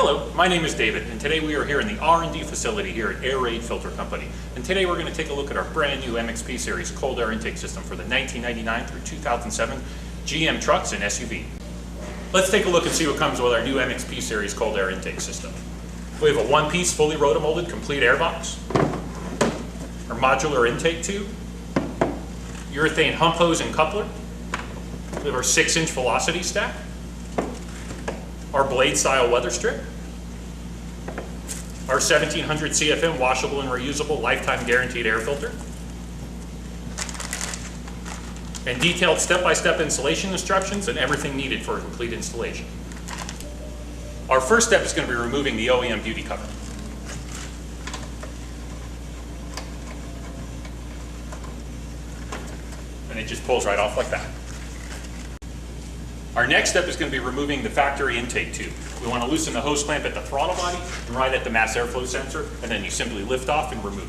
Hello, my name is David, and today we are here in the R&D facility here at Airaid Filter Company. And today we're going to take a look at our brand new MXP series cold air intake system for the 1999 through 2007 GM trucks and SUV. Let's take a look and see what comes with our new MXP series cold air intake system. We have a one-piece fully rotomolded complete air box, our modular intake tube, urethane hump hose and coupler. We have our 6-inch velocity stack, our blade style weather strip, our 1700 CFM washable and reusable lifetime guaranteed air filter, and detailed step-by-step installation instructions and everything needed for a complete installation. Our first step is going to be removing the OEM beauty cover. And it just pulls right off like that. Our next step is going to be removing the factory intake tube. We want to loosen the hose clamp at the throttle body and right at the mass airflow sensor, and then you simply lift off and remove.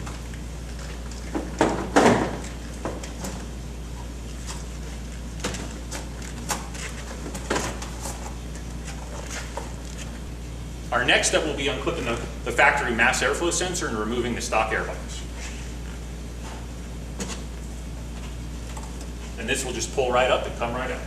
Our next step will be unclipping the factory mass airflow sensor and removing the stock air box. And this will just pull right up and come right out.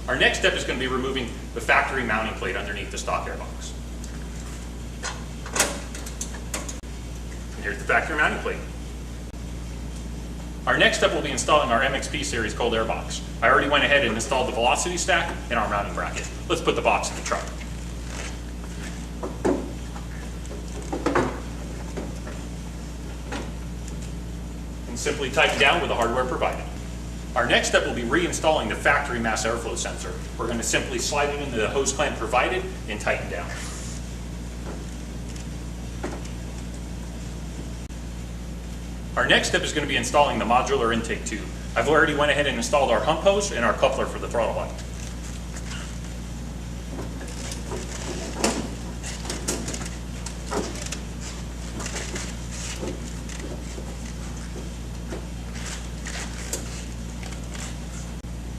Our next step is going to be removing the factory mounting plate underneath the stock air box. And here's the factory mounting plate. Our next step will be installing our MXP series cold air box. I already went ahead and installed the velocity stack and our mounting bracket. Let's put the box in the truck. And simply tighten down with the hardware provided. Our next step will be reinstalling the factory mass airflow sensor. We're going to simply slide it into the hose clamp provided and tighten down. Our next step is going to be installing the modular intake tube. I've already went ahead and installed our hump hose and our coupler for the throttle body.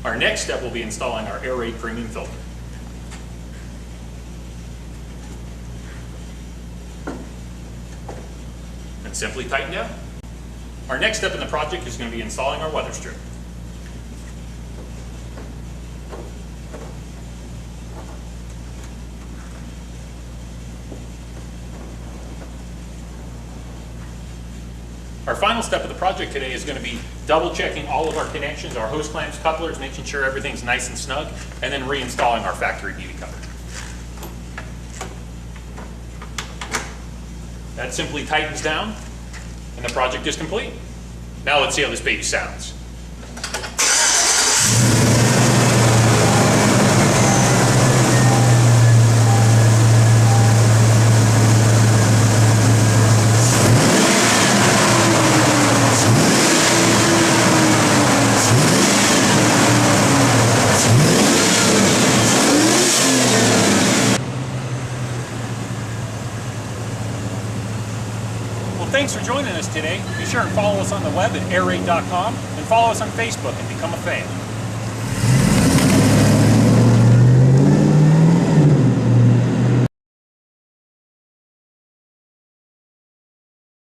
Our next step will be installing our Airaid premium filter. And simply tighten down. Our next step in the project is going to be installing our weather strip. Our final step of the project today is going to be double checking all of our connections, our hose clamps, couplers, making sure everything's nice and snug, and then reinstalling our factory beauty cover. That simply tightens down, and the project is complete. Now let's see how this baby sounds. Thanks for joining us today. Be sure and follow us on the web at airaid.com and follow us on Facebook and become a fan.